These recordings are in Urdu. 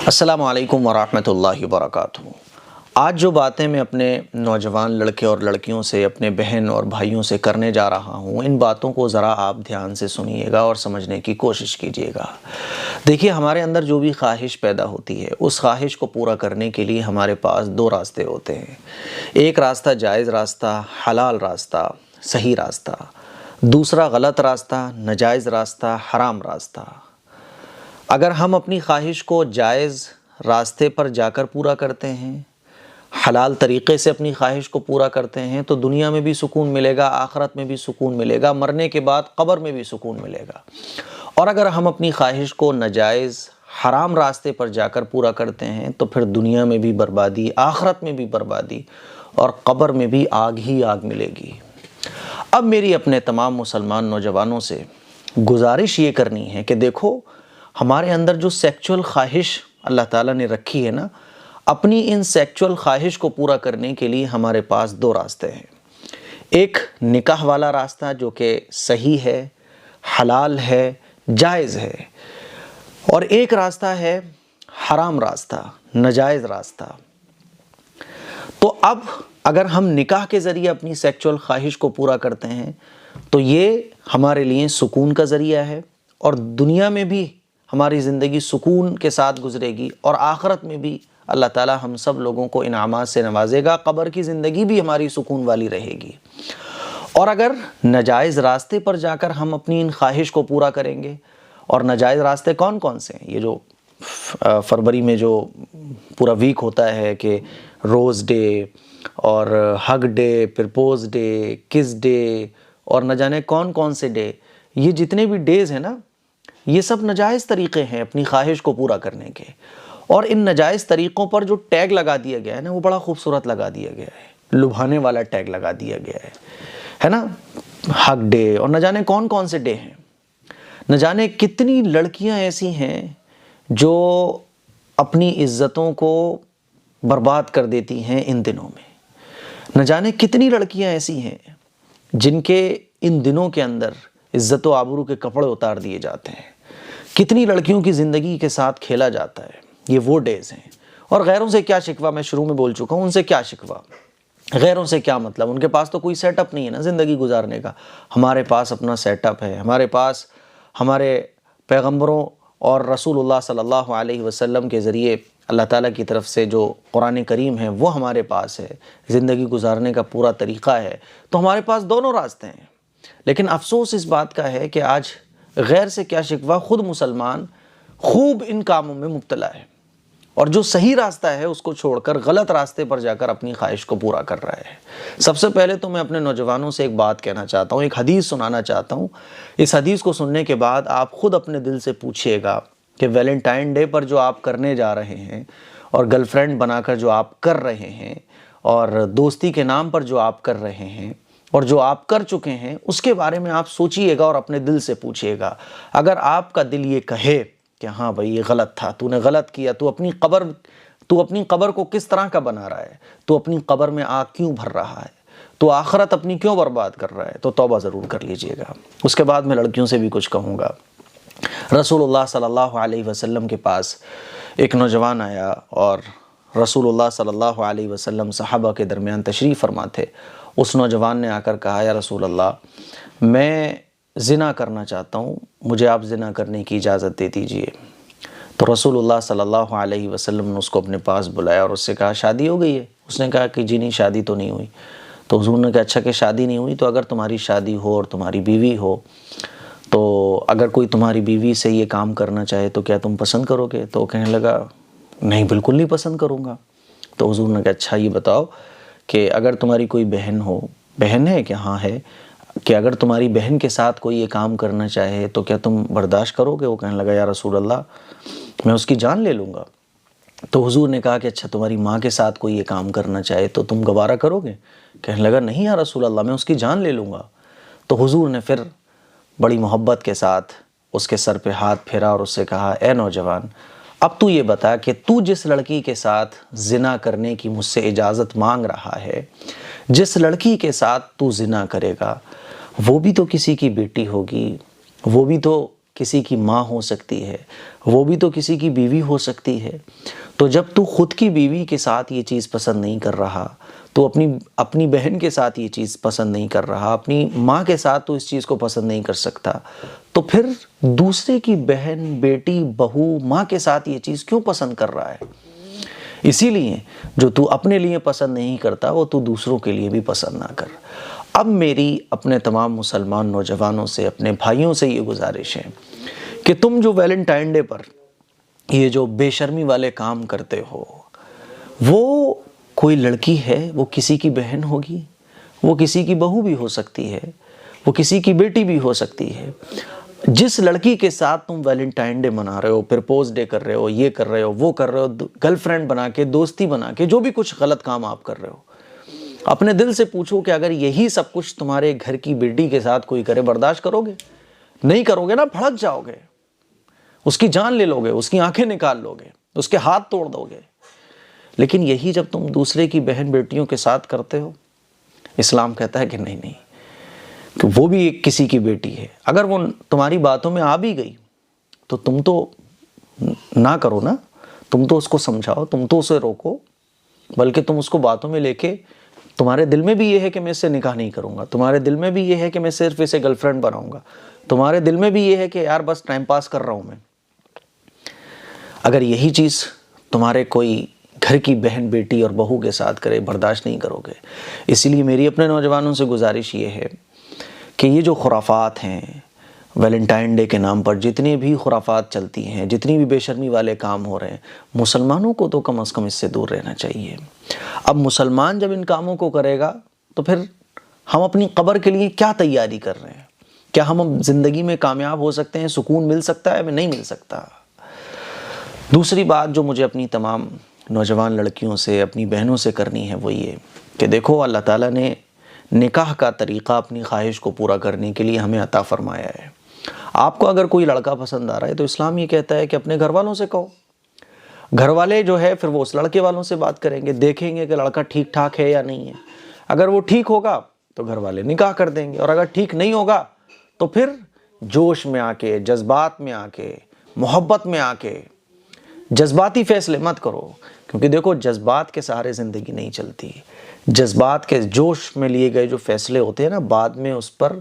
السلام علیکم ورحمۃ اللہ وبرکاتہ۔ آج جو باتیں میں اپنے نوجوان لڑکے اور لڑکیوں سے، اپنے بہن اور بھائیوں سے کرنے جا رہا ہوں، ان باتوں کو ذرا آپ دھیان سے سنیے گا اور سمجھنے کی کوشش کیجیے گا۔ دیکھیے، ہمارے اندر جو بھی خواہش پیدا ہوتی ہے، اس خواہش کو پورا کرنے کے لیے ہمارے پاس دو راستے ہوتے ہیں۔ ایک راستہ جائز راستہ، حلال راستہ، صحیح راستہ۔ دوسرا غلط راستہ، ناجائز راستہ، حرام راستہ۔ اگر ہم اپنی خواہش کو جائز راستے پر جا کر پورا کرتے ہیں، حلال طریقے سے اپنی خواہش کو پورا کرتے ہیں، تو دنیا میں بھی سکون ملے گا، آخرت میں بھی سکون ملے گا، مرنے کے بعد قبر میں بھی سکون ملے گا۔ اور اگر ہم اپنی خواہش کو ناجائز حرام راستے پر جا کر پورا کرتے ہیں تو پھر دنیا میں بھی بربادی، آخرت میں بھی بربادی اور قبر میں بھی آگ ہی آگ ملے گی۔ اب میری اپنے تمام مسلمان نوجوانوں سے گزارش یہ کرنی ہے کہ دیکھو، ہمارے اندر جو سیکچول خواہش اللہ تعالیٰ نے رکھی ہے نا، اپنی ان سیکچول خواہش کو پورا کرنے کے لیے ہمارے پاس دو راستے ہیں۔ ایک نکاح والا راستہ جو کہ صحیح ہے، حلال ہے، جائز ہے، اور ایک راستہ ہے حرام راستہ، ناجائز راستہ۔ تو اب اگر ہم نکاح کے ذریعے اپنی سیکچول خواہش کو پورا کرتے ہیں تو یہ ہمارے لیے سکون کا ذریعہ ہے، اور دنیا میں بھی ہماری زندگی سکون کے ساتھ گزرے گی، اور آخرت میں بھی اللہ تعالیٰ ہم سب لوگوں کو انعامات سے نوازے گا، قبر کی زندگی بھی ہماری سکون والی رہے گی۔ اور اگر ناجائز راستے پر جا کر ہم اپنی ان خواہش کو پورا کریں گے، اور ناجائز راستے کون کون سے ہیں؟ یہ جو فروری میں جو پورا ویک ہوتا ہے کہ روز ڈے اور ہگ ڈے، پرپوز ڈے، کس ڈے، اور نہ جانے کون کون سے ڈے، یہ جتنے بھی ڈیز ہیں نا، یہ سب ناجائز طریقے ہیں اپنی خواہش کو پورا کرنے کے۔ اور ان ناجائز طریقوں پر جو ٹیگ لگا دیا گیا ہے نا، وہ بڑا خوبصورت لگا دیا گیا ہے، لبھانے والا ٹیگ لگا دیا گیا ہے نا، ہگ ڈے، اور نہ جانے کون کون سے ڈے ہیں۔ نہ جانے کتنی لڑکیاں ایسی ہیں جو اپنی عزتوں کو برباد کر دیتی ہیں ان دنوں میں۔ نہ جانے کتنی لڑکیاں ایسی ہیں جن کے ان دنوں کے اندر عزت و آبرو کے کپڑے اتار دیے جاتے ہیں۔ کتنی لڑکیوں کی زندگی کے ساتھ کھیلا جاتا ہے۔ یہ وہ ڈیز ہیں۔ اور غیروں سے کیا شکوہ، میں شروع میں بول چکا ہوں، ان سے کیا شکوہ، غیروں سے کیا مطلب، ان کے پاس تو کوئی سیٹ اپ نہیں ہے نا زندگی گزارنے کا۔ ہمارے پاس اپنا سیٹ اپ ہے، ہمارے پاس ہمارے پیغمبروں اور رسول اللہ صلی اللہ علیہ وسلم کے ذریعے اللہ تعالیٰ کی طرف سے جو قرآن کریم ہے وہ ہمارے پاس ہے، زندگی گزارنے کا پورا طریقہ ہے۔ تو ہمارے پاس دونوں راستے ہیں۔ لیکن افسوس اس بات کا ہے کہ آج غیر سے کیا شکوہ، خود مسلمان خوب ان کاموں میں مبتلا ہے، اور جو صحیح راستہ ہے اس کو چھوڑ کر غلط راستے پر جا کر اپنی خواہش کو پورا کر رہا ہے۔ سب سے پہلے تو میں اپنے نوجوانوں سے ایک بات کہنا چاہتا ہوں، ایک حدیث سنانا چاہتا ہوں۔ اس حدیث کو سننے کے بعد آپ خود اپنے دل سے پوچھئے گا کہ ویلنٹائن ڈے پر جو آپ کرنے جا رہے ہیں، اور گرل فرینڈ بنا کر جو آپ کر رہے ہیں، اور دوستی کے نام پر جو آپ کر رہے ہیں، اور جو آپ کر چکے ہیں، اس کے بارے میں آپ سوچئے گا اور اپنے دل سے پوچھئے گا۔ اگر آپ کا دل یہ کہے کہ ہاں بھائی یہ غلط تھا، تو نے غلط کیا، تو اپنی قبر کو کس طرح کا بنا رہا ہے، تو اپنی قبر میں آگ کیوں بھر رہا ہے، تو آخرت اپنی کیوں برباد کر رہا ہے، تو توبہ ضرور کر لیجئے گا۔ اس کے بعد میں لڑکیوں سے بھی کچھ کہوں گا۔ رسول اللہ صلی اللہ علیہ وسلم کے پاس ایک نوجوان آیا، اور رسول اللہ صلی اللہ علیہ وسلم صحابہ کے درمیان تشریف فرما تھے۔ اس نوجوان نے آ کر کہا، یا رسول اللہ، میں زنا کرنا چاہتا ہوں، مجھے آپ زنا کرنے کی اجازت دے دیجئے۔ تو رسول اللہ صلی اللہ علیہ وسلم نے اس کو اپنے پاس بلایا اور اس سے کہا، شادی ہو گئی ہے؟ اس نے کہا کہ جی نہیں، شادی تو نہیں ہوئی۔ تو حضور نے کہا، اچھا کہ شادی نہیں ہوئی، تو اگر تمہاری شادی ہو اور تمہاری بیوی ہو، تو اگر کوئی تمہاری بیوی سے یہ کام کرنا چاہے تو کیا تم پسند کرو گے؟ تو کہنے لگا، نہیں، بالکل نہیں پسند کروں گا۔ تو حضور نے کہا، اچھا یہ بتاؤ کہ اگر تمہاری کوئی بہن ہو، بہن ہے کہ ہاں ہے، کہ اگر تمہاری بہن کے ساتھ کوئی یہ کام کرنا چاہے تو کیا تم برداشت کرو گے؟ وہ کہنے لگا، یا رسول اللہ، میں اس کی جان لے لوں گا۔ تو حضور نے کہا کہ اچھا تمہاری ماں کے ساتھ کوئی یہ کام کرنا چاہے تو تم گوارہ کرو گے؟ کہنے لگا، نہیں یا رسول اللہ، میں اس کی جان لے لوں گا۔ تو حضور نے پھر بڑی محبت کے ساتھ اس کے سر پہ ہاتھ پھیرا اور اس سے کہا، اے نوجوان، اب تو یہ بتا کہ تو جس لڑکی کے ساتھ زنا کرنے کی مجھ سے اجازت مانگ رہا ہے، جس لڑکی کے ساتھ تو زنا کرے گا، وہ بھی تو کسی کی بیٹی ہوگی، وہ بھی تو کسی کی ماں ہو سکتی ہے، وہ بھی تو کسی کی بیوی ہو سکتی ہے۔ تو جب تو خود کی بیوی کے ساتھ یہ چیز پسند نہیں کر رہا، تو اپنی بہن کے ساتھ یہ چیز پسند نہیں کر رہا، اپنی ماں کے ساتھ تو اس چیز کو پسند نہیں کر سکتا، تو پھر دوسرے کی بہن، بیٹی، بہو، ماں کے ساتھ یہ چیز کیوں پسند کر رہا ہے؟ اسی لیے جو تو اپنے لیے پسند نہیں کرتا وہ تو دوسروں کے لیے بھی پسند نہ کر۔ اب میری اپنے تمام مسلمان نوجوانوں سے، اپنے بھائیوں سے یہ گزارش ہے کہ تم جو ویلنٹائن ڈے پر یہ جو بے شرمی والے کام کرتے ہو، وہ کوئی لڑکی ہے، وہ کسی کی بہن ہوگی، وہ کسی کی بہو بھی ہو سکتی ہے، وہ کسی کی بیٹی بھی ہو سکتی ہے۔ جس لڑکی کے ساتھ تم ویلنٹائن ڈے منا رہے ہو، پرپوز ڈے کر رہے ہو، یہ کر رہے ہو، وہ کر رہے ہو، گرل فرینڈ بنا کے، دوستی بنا کے، جو بھی کچھ غلط کام آپ کر رہے ہو، اپنے دل سے پوچھو کہ اگر یہی سب کچھ تمہارے گھر کی بیٹی کے ساتھ کوئی کرے، برداشت کرو گے؟ نہیں کرو گے نا، بھڑک جاؤ گے، اس کی جان لے لو گے، اس کی آنکھیں نکال لو گے، اس کے ہاتھ توڑ دو گے۔ لیکن یہی جب تم دوسرے کی بہن بیٹیوں کے ساتھ کرتے ہو، اسلام کہتا ہے کہ نہیں نہیں، کہ وہ بھی ایک کسی کی بیٹی ہے۔ اگر وہ تمہاری باتوں میں آ بھی گئی تو تم تو نہ کرو نا، تم تو اس کو سمجھاؤ، تم تو اسے روکو، بلکہ تم اس کو باتوں میں لے کے، تمہارے دل میں بھی یہ ہے کہ میں اس سے نکاح نہیں کروں گا، تمہارے دل میں بھی یہ ہے کہ میں صرف اسے گرل فرینڈ بناؤں گا، تمہارے دل میں بھی یہ ہے کہ یار بس ٹائم پاس کر رہا ہوں میں۔ اگر یہی چیز تمہارے کوئی گھر کی بہن، بیٹی اور بہو کے ساتھ کرے، برداشت نہیں کرو گے۔ اسی لیے میری اپنے نوجوانوں سے گزارش یہ ہے کہ یہ جو خرافات ہیں، ویلنٹائن ڈے کے نام پر جتنی بھی خرافات چلتی ہیں، جتنی بھی بے شرمی والے کام ہو رہے ہیں، مسلمانوں کو تو کم از کم اس سے دور رہنا چاہیے۔ اب مسلمان جب ان کاموں کو کرے گا تو پھر ہم اپنی قبر کے لیے کیا تیاری کر رہے ہیں؟ کیا ہم زندگی میں کامیاب ہو سکتے ہیں؟ سکون مل سکتا ہے؟ نہیں مل سکتا۔ دوسری بات جو مجھے اپنی تمام نوجوان لڑکیوں سے، اپنی بہنوں سے کرنی ہے وہ یہ کہ دیکھو، اللہ تعالیٰ نے نکاح کا طریقہ اپنی خواہش کو پورا کرنے کے لیے ہمیں عطا فرمایا ہے۔ آپ کو اگر کوئی لڑکا پسند آ رہا ہے تو اسلام یہ کہتا ہے کہ اپنے گھر والوں سے کہو۔ گھر والے جو ہے پھر وہ اس لڑکے والوں سے بات کریں گے، دیکھیں گے کہ لڑکا ٹھیک ٹھاک ہے یا نہیں ہے۔ اگر وہ ٹھیک ہوگا تو گھر والے نکاح کر دیں گے، اور اگر ٹھیک نہیں ہوگا تو پھر جوش میں آ کے، جذبات میں آ کے، محبت میں آ کے جذباتی فیصلے مت کرو، کیونکہ دیکھو جذبات کے سہارے زندگی نہیں چلتی۔ جذبات کے جوش میں لیے گئے جو فیصلے ہوتے ہیں نا، بعد میں اس پر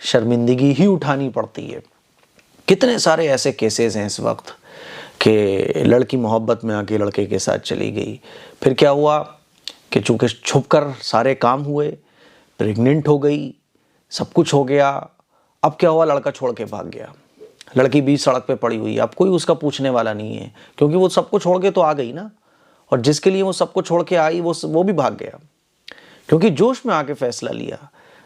شرمندگی ہی اٹھانی پڑتی ہے۔ کتنے سارے ایسے کیسز ہیں اس وقت کہ لڑکی محبت میں آ کے لڑکے کے ساتھ چلی گئی، پھر کیا ہوا کہ چونکہ چھپ کر سارے کام ہوئے، پریگننٹ ہو گئی، سب کچھ ہو گیا، اب کیا ہوا، لڑکا چھوڑ کے بھاگ گیا، لڑکی بیچ سڑک پہ پڑی ہوئی، اب کوئی اس کا پوچھنے والا نہیں ہے، کیونکہ وہ سب کو چھوڑ کے تو آ گئی نا، اور جس کے لیے وہ سب کو چھوڑ کے آئی وہ بھی بھاگ گیا، کیونکہ جوش میں آ کے فیصلہ لیا،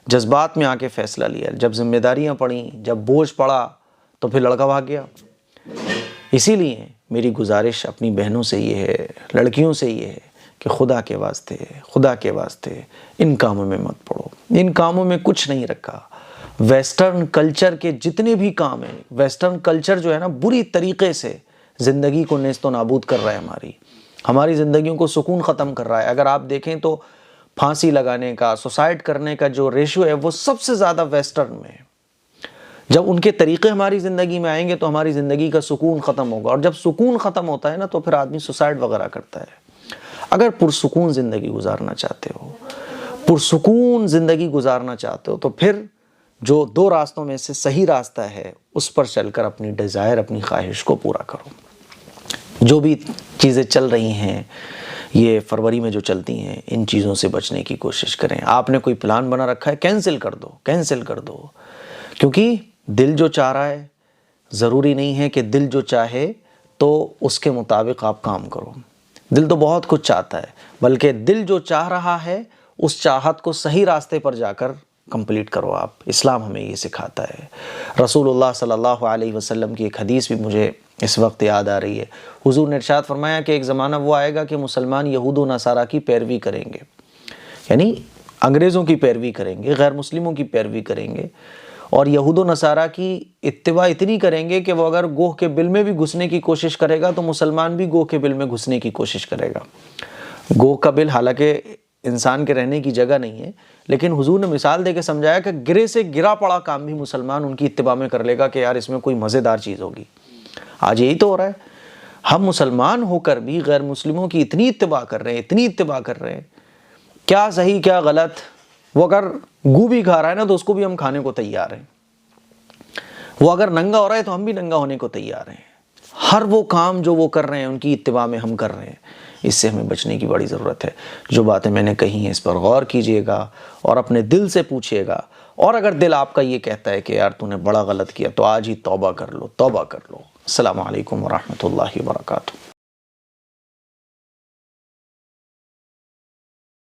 جذبات میں آ کے فیصلہ لیا۔ جب ذمہ داریاں پڑیں، جب بوجھ پڑا تو پھر لڑکا بھاگ گیا۔ اسی لیے میری گزارش اپنی بہنوں سے یہ ہے، لڑکیوں سے یہ ہے کہ خدا کے واسطے ان کاموں میں مت پڑو، ان کاموں میں کچھ نہیں رکھا۔ ویسٹرن کلچر کے جتنے بھی کام ہیں، ویسٹرن کلچر جو ہے نا بری طریقے سے زندگی کو نیست و نابود کر رہا ہے، ہماری زندگیوں کو سکون ختم کر رہا ہے۔ اگر آپ دیکھیں تو پھانسی لگانے کا، سوسائڈ کرنے کا جو ریشو ہے وہ سب سے زیادہ ویسٹرن میں ہے۔ جب ان کے طریقے ہماری زندگی میں آئیں گے تو ہماری زندگی کا سکون ختم ہوگا، اور جب سکون ختم ہوتا ہے نا تو پھر آدمی سوسائڈ وغیرہ کرتا ہے۔ اگر پرسکون زندگی گزارنا چاہتے ہو، پرسکون زندگی گزارنا چاہتے ہو، تو پھر جو دو راستوں میں سے صحیح راستہ ہے اس پر چل کر اپنی ڈیزائر، اپنی خواہش کو پورا کرو۔ جو بھی چیزیں چل رہی ہیں یہ فروری میں جو چلتی ہیں، ان چیزوں سے بچنے کی کوشش کریں۔ آپ نے کوئی پلان بنا رکھا ہے، کینسل کر دو، کیونکہ دل جو چاہ رہا ہے، ضروری نہیں ہے کہ دل جو چاہے تو اس کے مطابق آپ کام کرو۔ دل تو بہت کچھ چاہتا ہے، بلکہ دل جو چاہ رہا ہے اس چاہت کو صحیح راستے پر جا کر کمپلیٹ کرو آپ۔ اسلام ہمیں یہ سکھاتا ہے۔ رسول اللہ صلی اللہ علیہ وسلم کی ایک حدیث بھی مجھے اس وقت یاد آ رہی ہے۔ حضور نے ارشاد فرمایا کہ ایک زمانہ وہ آئے گا کہ مسلمان یہود و نصارہ کی پیروی کریں گے، یعنی انگریزوں کی پیروی کریں گے، غیر مسلموں کی پیروی کریں گے، اور یہود و نصارہ کی اتباع اتنی کریں گے کہ وہ اگر گوہ کے بل میں بھی گھسنے کی کوشش کرے گا تو مسلمان بھی گوہ کے بل میں گھسنے کی کوشش کرے گا۔ گوہ کا بل حالانکہ انسان کے رہنے کی جگہ نہیں ہے، لیکن حضور نے مثال دے کے سمجھایا کہ گرے سے گرا پڑا کام بھی مسلمان ان کی اتباع میں کر لے گا کہ یار اس میں کوئی مزیدار چیز ہوگی۔ آج یہی تو ہو رہا ہے، ہم مسلمان ہو کر بھی غیر مسلموں کی اتنی اتباع کر رہے ہیں، اتنی اتباع کر رہے ہیں، کیا صحیح کیا غلط، وہ اگر گو بھی کھا رہا ہے نا تو اس کو بھی ہم کھانے کو تیار ہیں، وہ اگر ننگا ہو رہا ہے تو ہم بھی ننگا ہونے کو تیار ہیں۔ ہر وہ کام جو وہ کر رہے ہیں ان کی اتباع میں ہم کر رہے ہیں، اس سے ہمیں بچنے کی بڑی ضرورت ہے۔ جو باتیں میں نے کہی ہیں اس پر غور کیجئے گا اور اپنے دل سے پوچھئے گا، اور اگر دل آپ کا یہ کہتا ہے کہ یار تو نے بڑا غلط کیا تو آج ہی توبہ کر لو، توبہ کر لو۔ السلام علیکم ورحمۃ اللہ وبرکاتہ۔